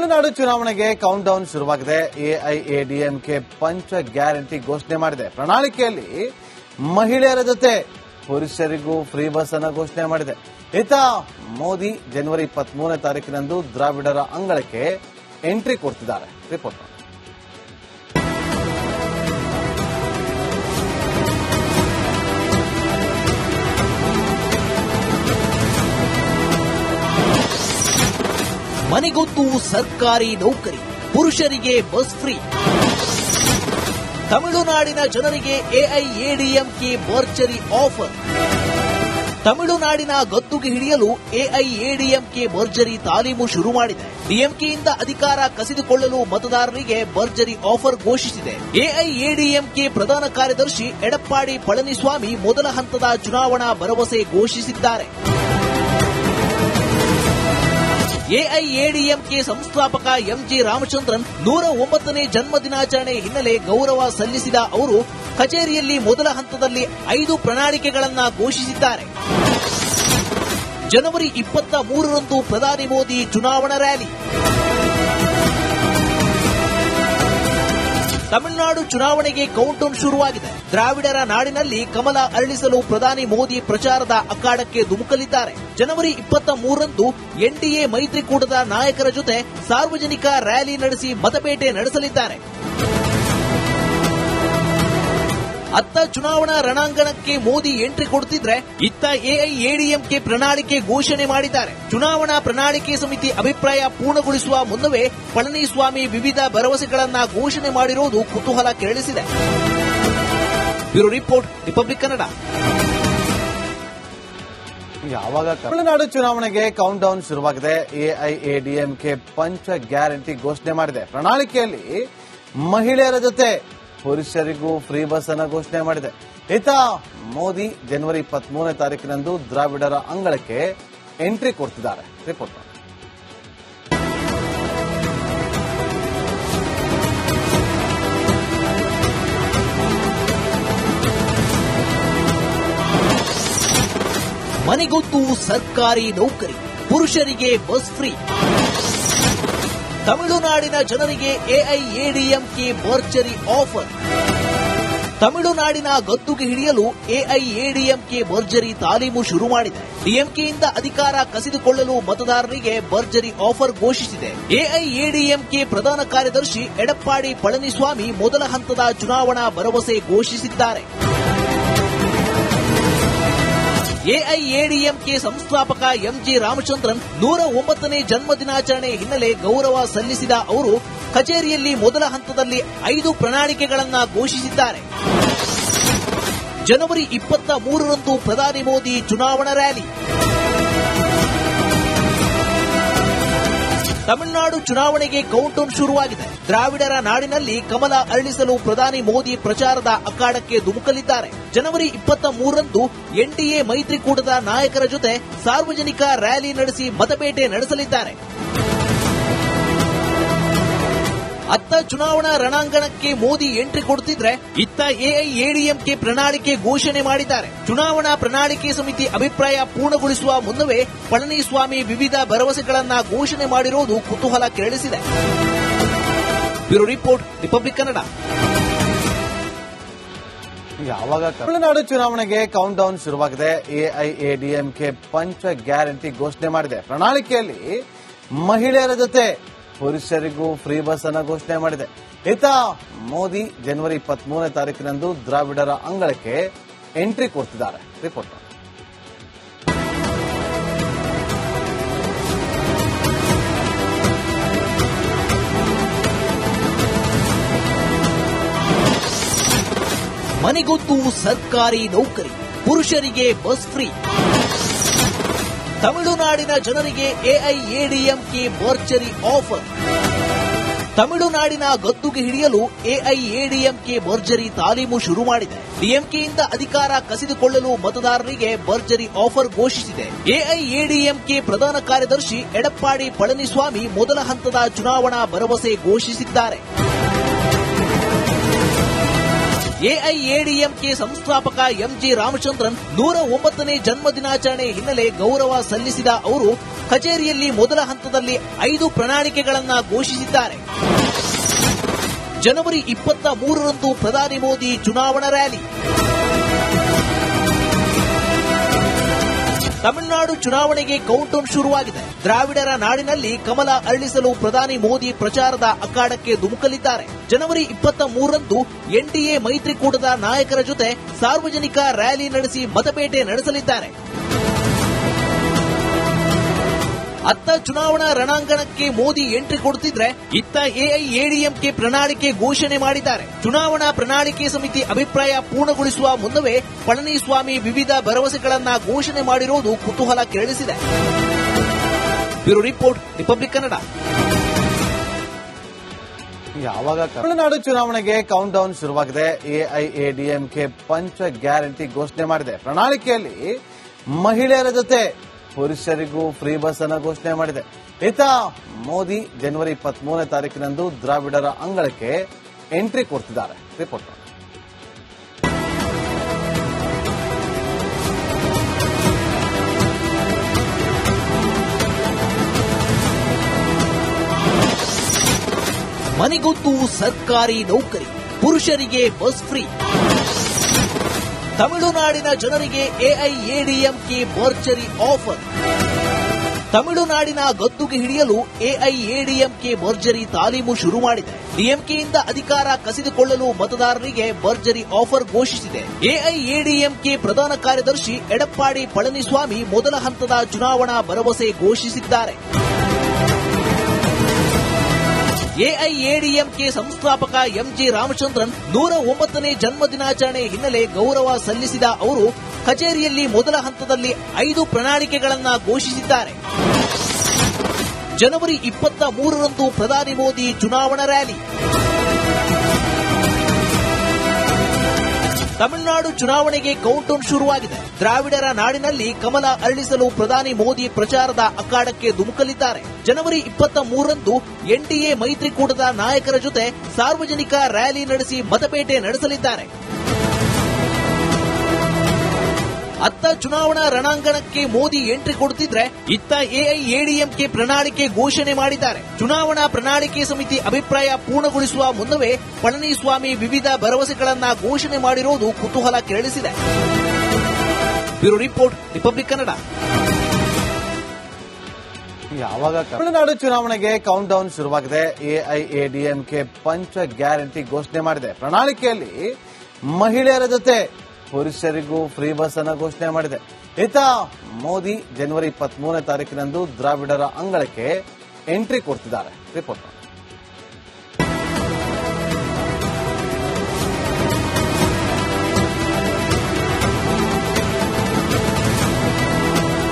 ತಮಿಳುನಾಡು ಚುನಾವಣೆಗೆ count down ಶುರುವಾಗಿದೆ. ಎಐಎಡಿಎಂಕೆ ಪಂಚ ಗ್ಯಾರಂಟಿ ಘೋಷಣೆ ಮಾಡಿದೆ. ಪ್ರಣಾಳಿಕೆಯಲ್ಲಿ ಮಹಿಳೆಯರ ಜೊತೆ ಪುರುಷರಿಗೂ ಫ್ರೀ ಬಸ್ ಅನ್ನು ಘೋಷಣೆ ಮಾಡಿದೆ. ಇತ್ತ ಮೋದಿ ಜನವರಿ 23ನೇ ತಾರೀಕಿನಂದು ದ್ರಾವಿಡರ ಅಂಗಳಕ್ಕೆ ಎಂಟ್ರಿ ಕೊಡ್ತಿದ್ದಾರೆ. ರಿಪೋರ್ಟ್ ಮಾಡಿ. ಮನೆಗೊತ್ತು ಸರ್ಕಾರಿ ನೌಕರಿ, ಪುರುಷರಿಗೆ ಬಸ್ ಫ್ರೀ. ತಮಿಳುನಾಡಿನ ಜನರಿಗೆ ಎಐಎಡಿಎಂಕೆ ಭರ್ಜರಿ ಆಫರ್. ತಮಿಳುನಾಡಿನ ಗದ್ದುಗೆ ಹಿಡಿಯಲು ಎಐಎಡಿಎಂಕೆ ಭರ್ಜರಿ ತಾಲೀಮು ಶುರು ಮಾಡಿದೆ. ಡಿಎಂಕೆಯಿಂದ ಅಧಿಕಾರ ಕಸಿದುಕೊಳ್ಳಲು ಮತದಾರರಿಗೆ ಭರ್ಜರಿ ಆಫರ್ ಘೋಷಿಸಿದೆ. ಎಐಎಡಿಎಂಕೆ ಪ್ರಧಾನ ಕಾರ್ಯದರ್ಶಿ ಎಡಪ್ಪಾಡಿ ಪಳನಿಸ್ವಾಮಿ ಮೊದಲ ಹಂತದ ಚುನಾವಣಾ ಭರವಸೆ ಘೋಷಿಸಿದ್ದಾರೆ. ಎಐಎಡಿಎಂಕೆ ಸಂಸ್ಥಾಪಕ ಎಂಜಿ ರಾಮಚಂದ್ರನ್ 109ನೇ ಜನ್ಮದಿನಾಚರಣೆ ಹಿನ್ನೆಲೆ ಗೌರವ ಸಲ್ಲಿಸಿದ ಅವರು ಕಚೇರಿಯಲ್ಲಿ ಮೊದಲ ಹಂತದಲ್ಲಿ 5 ಪ್ರಣಾಳಿಕೆಗಳನ್ನು ಘೋಷಿಸಿದ್ದಾರೆ. ಜನವರಿ 23ರಂದು ಪ್ರಧಾನಿ ಮೋದಿ ಚುನಾವಣಾ ರ್ಯಾಲಿ. ತಮಿಳುನಾಡು ಚುನಾವಣೆಗೆ ಕೌಂಟೌನ್ ಶುರುವಾಗಿದೆ. ದ್ರಾವಿಡರ ನಾಡಿನಲ್ಲಿ ಕಮಲ ಅರಳಿಸಲು ಪ್ರಧಾನಿ ಮೋದಿ ಪ್ರಚಾರದ ಅಖಾಡಕ್ಕೆ ಧುಮುಕಲಿದ್ದಾರೆ. ಜನವರಿ 23ರಂದು ಎನ್ಡಿಎ ಮೈತ್ರಿಕೂಟದ ನಾಯಕರ ಜೊತೆ ಸಾರ್ವಜನಿಕ ರ್ಯಾಲಿ ನಡೆಸಿ ಮತಬೇಟೆ ನಡೆಸಲಿದ್ದಾರೆ. ಅತ್ತ ಚುನಾವಣಾ ರಣಾಂಗಣಕ್ಕೆ ಮೋದಿ ಎಂಟ್ರಿ ಕೊಡುತ್ತಿದ್ರೆ, ಇತ್ತ ಎಐಎಡಿಎಂಕೆ ಪ್ರಣಾಳಿಕೆ ಘೋಷಣೆ ಮಾಡಿದ್ದಾರೆ. ಚುನಾವಣಾ ಪ್ರಣಾಳಿಕೆ ಸಮಿತಿ ಅಭಿಪ್ರಾಯ ಪೂರ್ಣಗೊಳಿಸುವ ಮುನ್ನವೇ ಪಳನಿಸ್ವಾಮಿ ವಿವಿಧ ಭರವಸೆಗಳನ್ನು ಘೋಷಣೆ ಮಾಡಿರುವುದು ಕುತೂಹಲ ಕೆರಳಿಸಿದೆ. Bureau report, republic Kannada. ಯಾವಾಗ ತಮಿಳುನಾಡು ಚುನಾವಣೆಗೆ ಕೌಂಟ್ ಡೌನ್ ಶುರುವಾಗಿದೆ. ಎಐಎಡಿಎಂಕೆ ಪಂಚ ಗ್ಯಾರಂಟಿ ಘೋಷಣೆ ಮಾಡಿದೆ. ಪ್ರಣಾಳಿಕೆಯಲ್ಲಿ ಮಹಿಳೆಯರ ಜೊತೆ ಪುರುಷರಿಗೂ ಫ್ರೀ ಬಸ್ ಅನ್ನು ಘೋಷಣೆ ಮಾಡಿದೆ. ಇತ್ತ ಮೋದಿ ಜನವರಿ 23ನೇ ತಾರೀಕಿನಂದು ದ್ರಾವಿಡರ ಅಂಗಳಕ್ಕೆ ಎಂಟ್ರಿ ಕೊಡ್ತಿದ್ದಾರೆ. ರಿಪೋರ್ಟ್ ಮಾಡಿ. ಮನೆಗೊತ್ತು ಸರ್ಕಾರಿ ನೌಕರಿ, ಪುರುಷರಿಗೆ ಬಸ್ ಫ್ರೀ. ತಮಿಳುನಾಡಿನ ಜನರಿಗೆ ಎಐಎಡಿಎಂಕೆ ಭರ್ಜರಿ ಆಫರ್. ತಮಿಳುನಾಡಿನ ಗದ್ದುಗೆ ಹಿಡಿಯಲು ಎಐಎಡಿಎಂಕೆ ಭರ್ಜರಿ ತಾಲೀಮು ಶುರು ಮಾಡಿದೆ. ಡಿಎಂಕೆಯಿಂದ ಅಧಿಕಾರ ಕಸಿದುಕೊಳ್ಳಲು ಮತದಾರರಿಗೆ ಭರ್ಜರಿ ಆಫರ್ ಘೋಷಿಸಿದೆ. ಎಐಎಡಿಎಂಕೆ ಪ್ರಧಾನ ಕಾರ್ಯದರ್ಶಿ ಎಡಪ್ಪಾಡಿ ಪಳನಿಸ್ವಾಮಿ ಮೊದಲ ಹಂತದ ಚುನಾವಣಾ ಭರವಸೆ ಘೋಷಿಸಿದ್ದಾರೆ. ಎಐಎಡಿಎಂಕೆ ಸಂಸ್ಥಾಪಕ ಎಂಜಿ ರಾಮಚಂದ್ರನ್ 109ನೇ ಜನ್ಮದಿನಾಚರಣೆ ಹಿನ್ನೆಲೆ ಗೌರವ ಸಲ್ಲಿಸಿದ ಅವರು ಕಚೇರಿಯಲ್ಲಿ ಮೊದಲ ಹಂತದಲ್ಲಿ 5 ಪ್ರಣಾಳಿಕೆಗಳನ್ನು ಘೋಷಿಸಿದ್ದಾರೆ. ಜನವರಿ 23ರಂದು ಪ್ರಧಾನಿ ಮೋದಿ ಚುನಾವಣಾ ರ್ಯಾಲಿ. ತಮಿಳುನಾಡು ಚುನಾವಣೆಗೆ ಕೌಂಟೌನ್ ಶುರುವಾಗಿದೆ. ದ್ರಾವಿಡರ ನಾಡಿನಲ್ಲಿ ಕಮಲ ಅರಳಿಸಲು ಪ್ರಧಾನಿ ಮೋದಿ ಪ್ರಚಾರದ ಅಖಾಡಕ್ಕೆ ಧುಮುಕಲಿದ್ದಾರೆ. ಜನವರಿ 23ರಂದು ಎನ್ಡಿಎ ಮೈತ್ರಿಕೂಟದ ನಾಯಕರ ಜೊತೆ ಸಾರ್ವಜನಿಕ ರ್ಯಾಲಿ ನಡೆಸಿ ಮತಬೇಟೆ ನಡೆಸಲಿದ್ದಾರೆ. ಅತ್ತ ಚುನಾವಣಾ ರಣಾಂಗಣಕ್ಕೆ ಮೋದಿ ಎಂಟ್ರಿ ಕೊಡುತ್ತಿದ್ರೆ, ಇತ್ತ ಎಐಎಡಿಎಂಕೆ ಪ್ರಣಾಳಿಕೆ ಘೋಷಣೆ ಮಾಡಿದ್ದಾರೆ. ಚುನಾವಣಾ ಪ್ರಣಾಳಿಕೆ ಸಮಿತಿ ಅಭಿಪ್ರಾಯ ಪೂರ್ಣಗೊಳಿಸುವ ಮುನ್ನವೇ ಪಳನಿಸ್ವಾಮಿ ವಿವಿಧ ಭರವಸೆಗಳನ್ನು ಘೋಷಣೆ ಮಾಡಿರುವುದು ಕುತೂಹಲ ಕೆರಳಿಸಿದೆ. Bureau report, republic Kannada. ಯಾವಾಗ ತಮಿಳುನಾಡು ಚುನಾವಣೆಗೆ ಕೌಂಟ್ ಡೌನ್ ಶುರುವಾಗಿದೆ. ಎಐಎಡಿಎಂಕೆ ಪಂಚ ಗ್ಯಾರಂಟಿ ಘೋಷಣೆ ಮಾಡಿದೆ. ಪ್ರಣಾಳಿಕೆಯಲ್ಲಿ ಮಹಿಳೆಯರ ಜೊತೆ ಪುರುಷರಿಗೂ ಫ್ರೀ ಬಸ್ ಅನ್ನು ಘೋಷಣೆ ಮಾಡಿದೆ. ಇತ್ತ ಮೋದಿ ಜನವರಿ 23ನೇ ತಾರೀಕಿನಂದು ದ್ರಾವಿಡರ ಅಂಗಳಕ್ಕೆ ಎಂಟ್ರಿ ಕೊಡ್ತಿದ್ದಾರೆ. ರಿಪೋರ್ಟ್ ಮಾಡಿ. ಮನೆಗೊತ್ತು ಸರ್ಕಾರಿ ನೌಕರಿ, ಪುರುಷರಿಗೆ ಬಸ್ ಫ್ರೀ. ತಮಿಳುನಾಡಿನ ಜನರಿಗೆ ಎಐಎಡಿಎಂಕೆ ಭರ್ಜರಿ ಆಫರ್. ತಮಿಳುನಾಡಿನ ಗದ್ದುಗೆ ಹಿಡಿಯಲು ಎಐಎಡಿಎಂಕೆ ಭರ್ಜರಿ ತಾಲೀಮು ಶುರು ಮಾಡಿದೆ. ಡಿಎಂಕೆಯಿಂದ ಅಧಿಕಾರ ಕಸಿದುಕೊಳ್ಳಲು ಮತದಾರರಿಗೆ ಭರ್ಜರಿ ಆಫರ್ ಘೋಷಿಸಿದೆ. ಎಐಎಡಿಎಂಕೆ ಪ್ರಧಾನ ಕಾರ್ಯದರ್ಶಿ ಎಡಪ್ಪಾಡಿ ಪಳನಿಸ್ವಾಮಿ ಮೊದಲ ಹಂತದ ಚುನಾವಣಾ ಭರವಸೆ ಘೋಷಿಸಿದ್ದಾರೆ. ಎಐಎಡಿಎಂಕೆ ಸಂಸ್ಥಾಪಕ ಎಂಜಿ ರಾಮಚಂದ್ರನ್ 109ನೇ ಜನ್ಮದಿನಾಚರಣೆ ಹಿನ್ನೆಲೆ ಗೌರವ ಸಲ್ಲಿಸಿದ ಅವರು ಕಚೇರಿಯಲ್ಲಿ ಮೊದಲ ಹಂತದಲ್ಲಿ 5 ಪ್ರಣಾಳಿಕೆಗಳನ್ನು ಘೋಷಿಸಿದ್ದಾರೆ. ಜನವರಿ 23ರಂದು ಪ್ರಧಾನಿ ಮೋದಿ ಚುನಾವಣಾ ರ್ಯಾಲಿ. ತಮಿಳುನಾಡು ಚುನಾವಣೆಗೆ ಕೌಂಟೌನ್ ಶುರುವಾಗಿದೆ. ದ್ರಾವಿಡರ ನಾಡಿನಲ್ಲಿ ಕಮಲ ಅರಳಿಸಲು ಪ್ರಧಾನಿ ಮೋದಿ ಪ್ರಚಾರದ ಅಖಾಡಕ್ಕೆ ಧುಮುಕಲಿದ್ದಾರೆ. ಜನವರಿ 23ರಂದು ಎನ್ಡಿಎ ಮೈತ್ರಿಕೂಟದ ನಾಯಕರ ಜೊತೆ ಸಾರ್ವಜನಿಕ ರ್ಯಾಲಿ ನಡೆಸಿ ಮತಬೇಟೆ ನಡೆಸಲಿದ್ದಾರೆ. ಅತ್ತ ಚುನಾವಣಾ ರಣಾಂಗಣಕ್ಕೆ ಮೋದಿ ಎಂಟ್ರಿ ಕೊಡುತ್ತಿದ್ರೆ, ಇತ್ತ ಎಐಎಡಿಎಂಕೆ ಪ್ರಣಾಳಿಕೆ ಘೋಷಣೆ ಮಾಡಿದ್ದಾರೆ. ಚುನಾವಣಾ ಪ್ರಣಾಳಿಕೆ ಸಮಿತಿ ಅಭಿಪ್ರಾಯ ಪೂರ್ಣಗೊಳಿಸುವ ಮುನ್ನವೇ ಪಳನಿಸ್ವಾಮಿ ವಿವಿಧ ಭರವಸೆಗಳನ್ನು ಘೋಷಣೆ ಮಾಡಿರುವುದು ಕುತೂಹಲ ಕೆರಳಿಸಿದೆ. Bureau report, republic Kannada. ಯಾವಾಗ ತಮಿಳುನಾಡು ಚುನಾವಣೆಗೆ ಕೌಂಟ್ ಡೌನ್ ಶುರುವಾಗಿದೆ. ಎಐಎಡಿಎಂಕೆ ಪಂಚ ಗ್ಯಾರಂಟಿ ಘೋಷಣೆ ಮಾಡಿದೆ. ಪ್ರಣಾಳಿಕೆಯಲ್ಲಿ ಮಹಿಳೆಯರ ಜೊತೆ ಪುರುಷರಿಗೂ ಫ್ರೀ ಬಸ್ ಅನ್ನು ಘೋಷಣೆ ಮಾಡಿದೆ. ಇತ್ತ ಮೋದಿ ಜನವರಿ 23ನೇ ತಾರೀಕಿನಂದು ದ್ರಾವಿಡರ ಅಂಗಳಕ್ಕೆ ಎಂಟ್ರಿ ಕೊಡ್ತಿದ್ದಾರೆ. ರಿಪೋರ್ಟ್ ನೋಡಿ. ಮನೆಗೊತ್ತು ಸರ್ಕಾರಿ ನೌಕರಿ, ಪುರುಷರಿಗೆ ಬಸ್ ಫ್ರೀ. ತಮಿಳುನಾಡಿನ ಜನರಿಗೆ ಎಐಎಡಿಎಂಕೆ ಭರ್ಜರಿ ಆಫರ್. ತಮಿಳುನಾಡಿನ ಗದ್ದುಗೆ ಹಿಡಿಯಲು ಎಐಎಡಿಎಂಕೆ ಭರ್ಜರಿ ತಾಲೀಮು ಶುರು ಮಾಡಿದೆ. ಡಿಎಂಕೆಯಿಂದ ಅಧಿಕಾರ ಕಸಿದುಕೊಳ್ಳಲು ಮತದಾರರಿಗೆ ಭರ್ಜರಿ ಆಫರ್ ಘೋಷಿಸಿದೆ. ಎಐಎಡಿಎಂಕೆ ಪ್ರಧಾನ ಕಾರ್ಯದರ್ಶಿ ಎಡಪ್ಪಾಡಿ ಪಳನಿಸ್ವಾಮಿ ಮೊದಲ ಹಂತದ ಚುನಾವಣಾ ಭರವಸೆ ಘೋಷಿಸಿದ್ದಾರೆ. ಎಐಎಡಿಎಂಕೆ ಸಂಸ್ಥಾಪಕ ಎಂಜಿ ರಾಮಚಂದ್ರನ್ 109ನೇ ಜನ್ಮದಿನಾಚರಣೆ ಹಿನ್ನೆಲೆ ಗೌರವ ಸಲ್ಲಿಸಿದ ಅವರು ಕಚೇರಿಯಲ್ಲಿ ಮೊದಲ ಹಂತದಲ್ಲಿ 5 ಪ್ರಣಾಳಿಕೆಗಳನ್ನು ಘೋಷಿಸಿದ್ದಾರೆ. ಜನವರಿ 23ರಂದು ಪ್ರಧಾನಿ ಮೋದಿ ಚುನಾವಣಾ ರ್ಯಾಲಿ. ತಮಿಳುನಾಡು ಚುನಾವಣೆಗೆ ಕೌಂಟೌನ್ ಶುರುವಾಗಿದೆ. ದ್ರಾವಿಡರ ನಾಡಿನಲ್ಲಿ ಕಮಲ ಅರಳಿಸಲು ಪ್ರಧಾನಿ ಮೋದಿ ಪ್ರಚಾರದ ಅಖಾಡಕ್ಕೆ ಧುಮುಕಲಿದ್ದಾರೆ. ಜನವರಿ 23ರಂದು ಎನ್ಡಿಎ ಮೈತ್ರಿಕೂಟದ ನಾಯಕರ ಜೊತೆ ಸಾರ್ವಜನಿಕ ರ್ಯಾಲಿ ನಡೆಸಿ ಮತಬೇಟೆ ನಡೆಸಲಿದ್ದಾರೆ. ಅತ್ತ ಚುನಾವಣಾ ರಣಾಂಗಣಕ್ಕೆ ಮೋದಿ ಎಂಟ್ರಿ ಕೊಡುತ್ತಿದ್ರೆ, ಇತ್ತ ಎಐಎಡಿಎಂಕೆ ಪ್ರಣಾಳಿಕೆ ಘೋಷಣೆ ಮಾಡಿದ್ದಾರೆ. ಚುನಾವಣಾ ಪ್ರಣಾಳಿಕೆ ಸಮಿತಿ ಅಭಿಪ್ರಾಯ ಪೂರ್ಣಗೊಳಿಸುವ ಮುನ್ನವೇ ಪಳನಿಸ್ವಾಮಿ ವಿವಿಧ ಭರವಸೆಗಳನ್ನು ಘೋಷಣೆ ಮಾಡಿರುವುದು ಕುತೂಹಲ ಕೆರಳಿಸಿದೆ. Bureau report, republic Kannada. ಯಾವಾಗ ತಮಿಳುನಾಡು ಚುನಾವಣೆಗೆ ಕೌಂಟ್ ಡೌನ್ ಶುರುವಾಗಿದೆ. ಎಐಎಡಿಎಂಕೆ ಪಂಚ ಗ್ಯಾರಂಟಿ ಘೋಷಣೆ ಮಾಡಿದೆ. ಪ್ರಣಾಳಿಕೆಯಲ್ಲಿ ಮಹಿಳೆಯರ ಜೊತೆ ಪುರುಷರಿಗೂ ಫ್ರೀ ಬಸ್ ಅನ್ನು ಘೋಷಣೆ ಮಾಡಿದೆ. ಇತ್ತ ಮೋದಿ ಜನವರಿ 23ನೇ ತಾರೀಕಿನಂದು ದ್ರಾವಿಡರ ಅಂಗಳಕ್ಕೆ ಎಂಟ್ರಿ ಕೊಡ್ತಿದ್ದಾರೆ. ರಿಪೋರ್ಟ್ ನೋಡಿ.